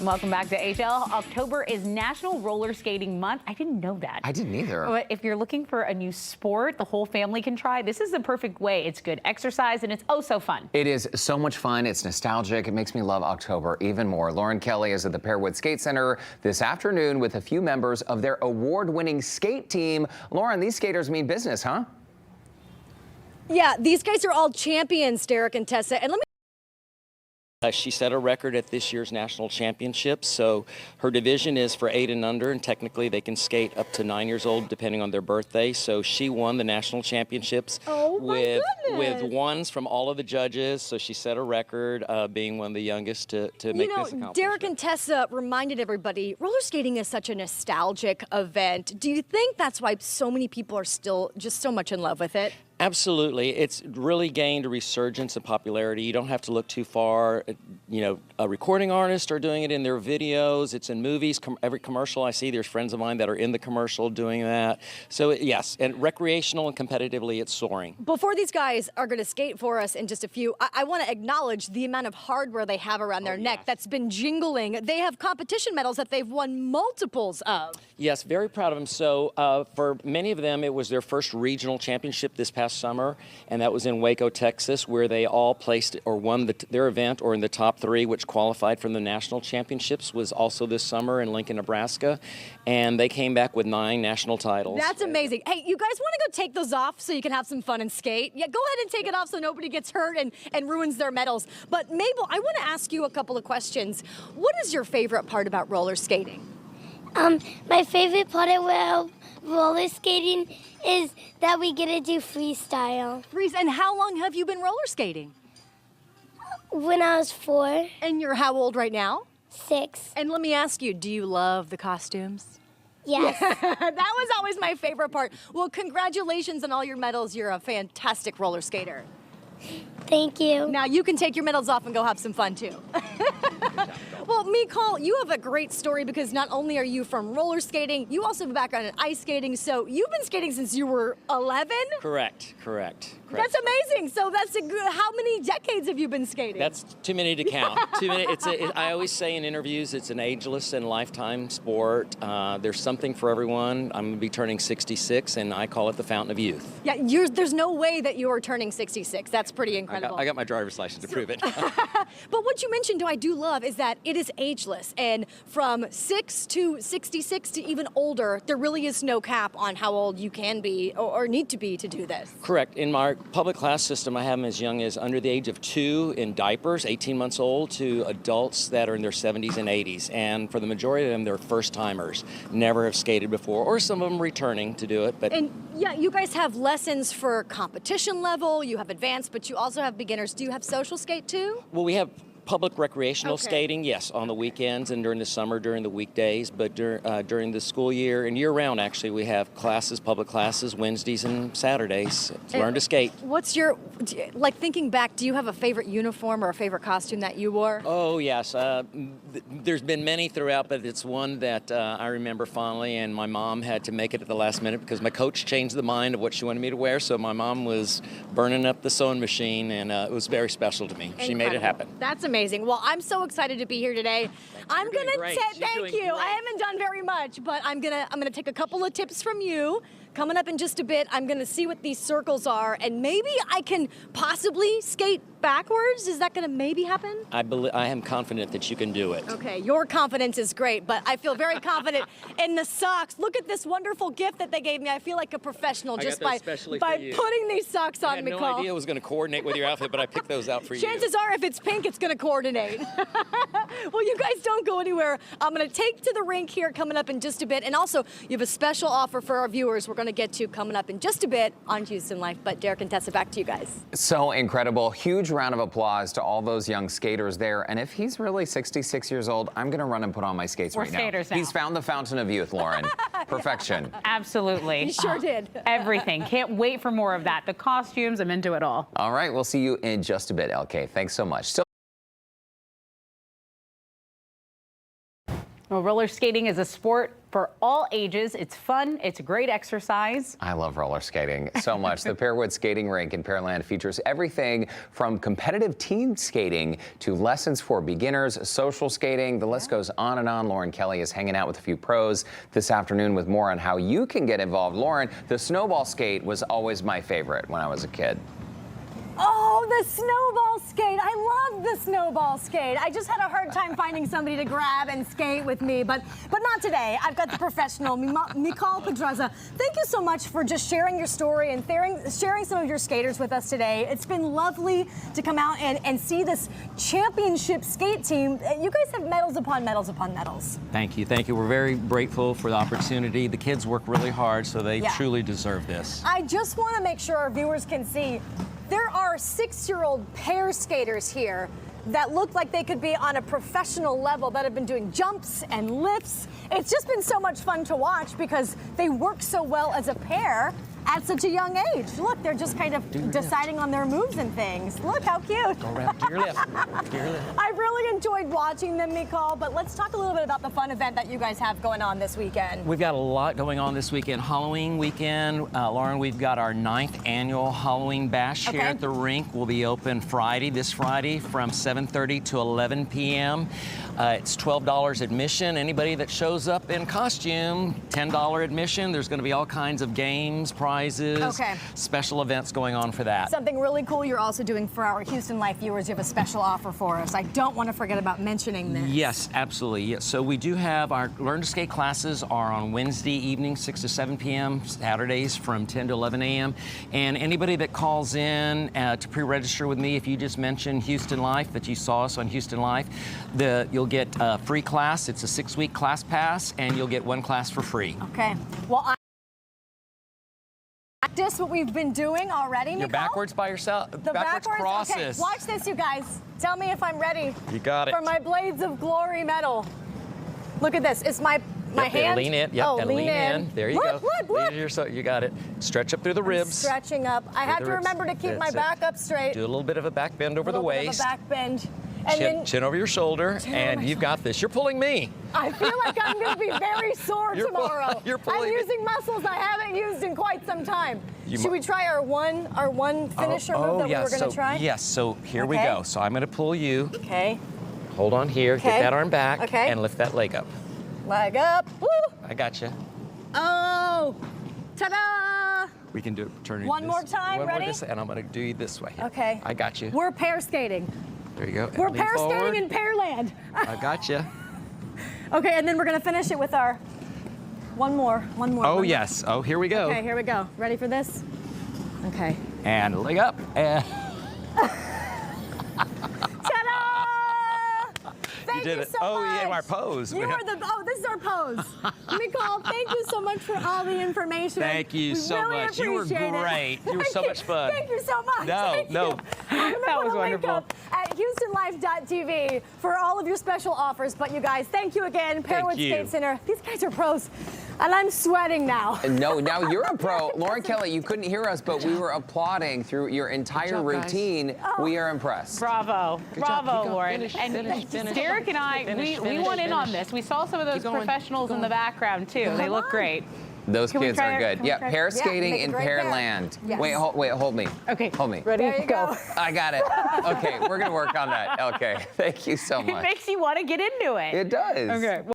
Welcome back to HL. October is National Roller Skating Month. I didn't know that. I didn't either. But if you're looking for a new sport the whole family can try, this is the perfect way. It's good exercise and it's oh so fun. It is so much fun. It's nostalgic. It makes me love October even more. Lauren Kelly is at the Pearwood Skate Center this afternoon with a few members of their award-winning skate team. Lauren, these skaters mean business, huh? Yeah, these guys are all champions, Derek and Tessa. And let me She set a record at this year's national championships, so her division is for 8 and under, and technically they can skate up to 9 years old depending on their birthday. So she won the national championships with ones from all of the judges. So she set a record, being one of the youngest to make this accomplishment. Derek and Tessa reminded everybody roller skating is such a nostalgic event. Do you think that's why so many people are still just so much in love with it? Absolutely. It's really gained a resurgence in popularity. You don't have to look too far. You know, recording artists are doing it in their videos. It's in movies. Every commercial I see, there's friends of mine that are in the commercial doing that. So, yes, and recreational and competitively, it's soaring. Before these guys are going to skate for us in just a few, I want to acknowledge the amount of hardware they have around their neck that's been jingling. They have competition medals that they've won multiples of. Yes, very proud of them. So for many of them, it was their first regional championship this past summer, and that was in Waco, Texas, where they all placed or won their event or in the top 3, which qualified for the national championships, was also this summer in Lincoln, Nebraska, and they came back with 9 national titles. That's amazing. Hey, you guys want to go take those off so you can have some fun and skate? Yeah, go ahead and take it off so nobody gets hurt and ruins their medals. But Mabel, I want to ask you a couple of questions. What is your favorite part about roller skating? My favorite part about roller skating is that we get to do freestyle. And how long have you been roller skating? When I was 4. And you're how old right now? 6. And let me ask you, do you love the costumes? Yes. That was always my favorite part. Well, congratulations on all your medals. You're a fantastic roller skater. Thank you. Now you can take your medals off and go have some fun too. Well, Mykal, you have a great story because not only are you from roller skating, you also have a background in ice skating. So you've been skating since you were 11? Correct. That's amazing. So that's a good, how many decades have you been skating? That's too many to count. Too many. I always say in interviews, it's an ageless and lifetime sport. There's something for everyone. I'm going to be turning 66, and I call it the fountain of youth. Yeah, there's no way that you are turning 66. That's pretty incredible. I got my driver's license to prove it. But what you mentioned, I do love, is that it is ageless. And from 6 to 66 to even older, there really is no cap on how old you can be or need to be to do this. Correct. In my public class system, I have them as young as under the age of 2 in diapers, 18 months old, to adults that are in their 70s and 80s. And for the majority of them, they're first-timers, never have skated before, or some of them returning to do it. And yeah, you guys have lessons for competition level, you have advanced, but you also have beginners. Do you have social skate too? Well, we have public recreational skating, yes, on the weekends and during the summer, during the weekdays, but during the school year and year-round, actually, we have classes, public classes, Wednesdays and Saturdays to learn to skate. What's your, like thinking back, do you have a favorite uniform or a favorite costume that you wore? Oh, yes. There's been many throughout, but it's one that I remember fondly, and my mom had to make it at the last minute because my coach changed the mind of what she wanted me to wear, so my mom was burning up the sewing machine, and it was very special to me. Incredible. She made it happen. That's amazing. Well, I'm so excited to be here today. I'm gonna thank you. I haven't done very much, but I'm gonna take a couple of tips from you. Coming up in just a bit, I'm gonna see what these circles are, and maybe I can possibly skate backwards. Is that gonna maybe happen? I am confident that you can do it. Okay, your confidence is great, but I feel very confident in the socks. Look at this wonderful gift that they gave me. I feel like a professional just by putting these socks on, Mykal. I had no idea it was gonna coordinate with your outfit, but I picked those out for you. Chances are, if it's pink, it's gonna coordinate. Well, you guys don't go anywhere. I'm gonna take to the rink here coming up in just a bit, and also you have a special offer for our viewers we're gonna get to coming up in just a bit on Houston Life. But Derek and Tessa, back to you guys. So incredible. Huge round of applause to all those young skaters there. And if he's really 66 years old, I'm going to run and put on my skates right now. He's found the fountain of youth, Lauren. Perfection. Absolutely. He sure did. Everything. Can't wait for more of that. The costumes, I'm into it all. All right. We'll see you in just a bit, LK. Thanks so much. Well, roller skating is a sport for all ages. It's fun. It's great exercise. I love roller skating so much. The Pearwood Skating Rink in Pearland features everything from competitive team skating to lessons for beginners, social skating. The list goes on and on. Lauren Kelly is hanging out with a few pros this afternoon with more on how you can get involved. Lauren, the snowball skate was always my favorite when I was a kid. Oh, the snowball skate. I love the snowball skate. I just had a hard time finding somebody to grab and skate with me, but not today. I've got the professional, Mykal Pedraza. Thank you so much for just sharing your story and sharing some of your skaters with us today. It's been lovely to come out and see this championship skate team. You guys have medals upon medals upon medals. Thank you. Thank you. We're very grateful for the opportunity. The kids work really hard, so they Yeah. truly deserve this. I just want to make sure our viewers can see there are 6-year-old pair skaters here that look like they could be on a professional level, that have been doing jumps and lifts. It's just been so much fun to watch because they work so well as a pair at such a young age. Look, they're just kind of deciding on their moves and things. Look how cute. Go around, do your lift. Do your lift. I really enjoyed watching them, Mykal, but let's talk a little bit about the fun event that you guys have going on this weekend. We've got a lot going on this weekend. Halloween weekend. Lauren, we've got our 9th annual Halloween Bash here Okay. at the rink. We'll be open this Friday from 7:30 to 11 p.m. It's $12 admission. Anybody that shows up in costume, $10 admission. There's going to be all kinds of games, prizes, Okay. special events going on for that. Something really cool you're also doing for our Houston Life viewers. You have a special offer for us. I don't want to forget about mentioning this. Yes, absolutely. Yes. So we do have our Learn to Skate classes are on Wednesday evening, 6 to 7 p.m., Saturdays from 10 to 11 a.m. And anybody that calls in to pre-register with me, if you just mention Houston Life, that you saw us on Houston Life, you'll get a free class. It's a 6-week class pass, and you'll get 1 class for free. Okay. Well, I practice what we've been doing already, Mykal. You're backwards by yourself. The backwards crosses. Okay, watch this, you guys. Tell me if I'm ready. You got it. For my Blades of Glory medal. Look at this. It's my Yep, hand. lean in. Yep, Oh, and lean in. There you Look, go. Look, look. You got it. Stretch up through the ribs. Stretching up. I have the to ribs. remember to keep my That's it. back up straight. Do a little bit of a back bend over the Little bit of a waist. back bend. And then Chin over your shoulder, Chin over and my you've got this. You're pulling me. I feel like I'm going to be very sore You're pull- tomorrow. you're pulling I'm me. using muscles I haven't used in quite some time. Should we try our one finisher move that we were going to try? Yes, so here we Okay. go. So I'm going to pull you. Okay. Hold on here. Okay. Get that arm back. Okay. And lift that leg up. Leg up. Woo! I got you. Oh! Ta-da! We can do it. Turn it One this- more time, one ready? More and I'm going to do you this way. Okay. I got you. We're pair skating. There you go. We're Lean pair forward. skating in Pearland. I got you. Okay, and then we're gonna finish it with our one more. Oh, one more. yes. Oh, here we go. Okay, here we go. Ready for this? Okay. And leg up. And Ta-da! Thank did you it. so Oh, much. yeah, our pose. You are this is our pose. Mykal, thank you so much for all the information. Thank you We so really much. You were appreciate it. great. You were so Thank much fun. Thank you so much. No, Thank no. you. I'm gonna That put was a link wonderful. up at HoustonLife.tv for all of your special offers. But you guys, thank you again. Pearwood you. Skate Center. These guys are pros. And I'm sweating now. No, now you're a pro. Lauren Kelly, you couldn't hear us, but we were applauding through your entire job, guys. routine. We are impressed. Bravo. Good job. Bravo, Keep going. Lauren. Finish, and finish. Derek and I, we Finish, want in on finish. this. We saw some of those Keep going, professionals keep in the going. background, too. They look on. great. Those Can we kids try are it? good. Can we Yeah, try it? pair Yeah, skating make a in great pair. Pearland. Yes. Wait, hold me. Okay. Hold me. Ready? There you go. I got it. Okay, we're going to work on that. Okay, thank you so It much. makes you want to get into it. It does. Okay.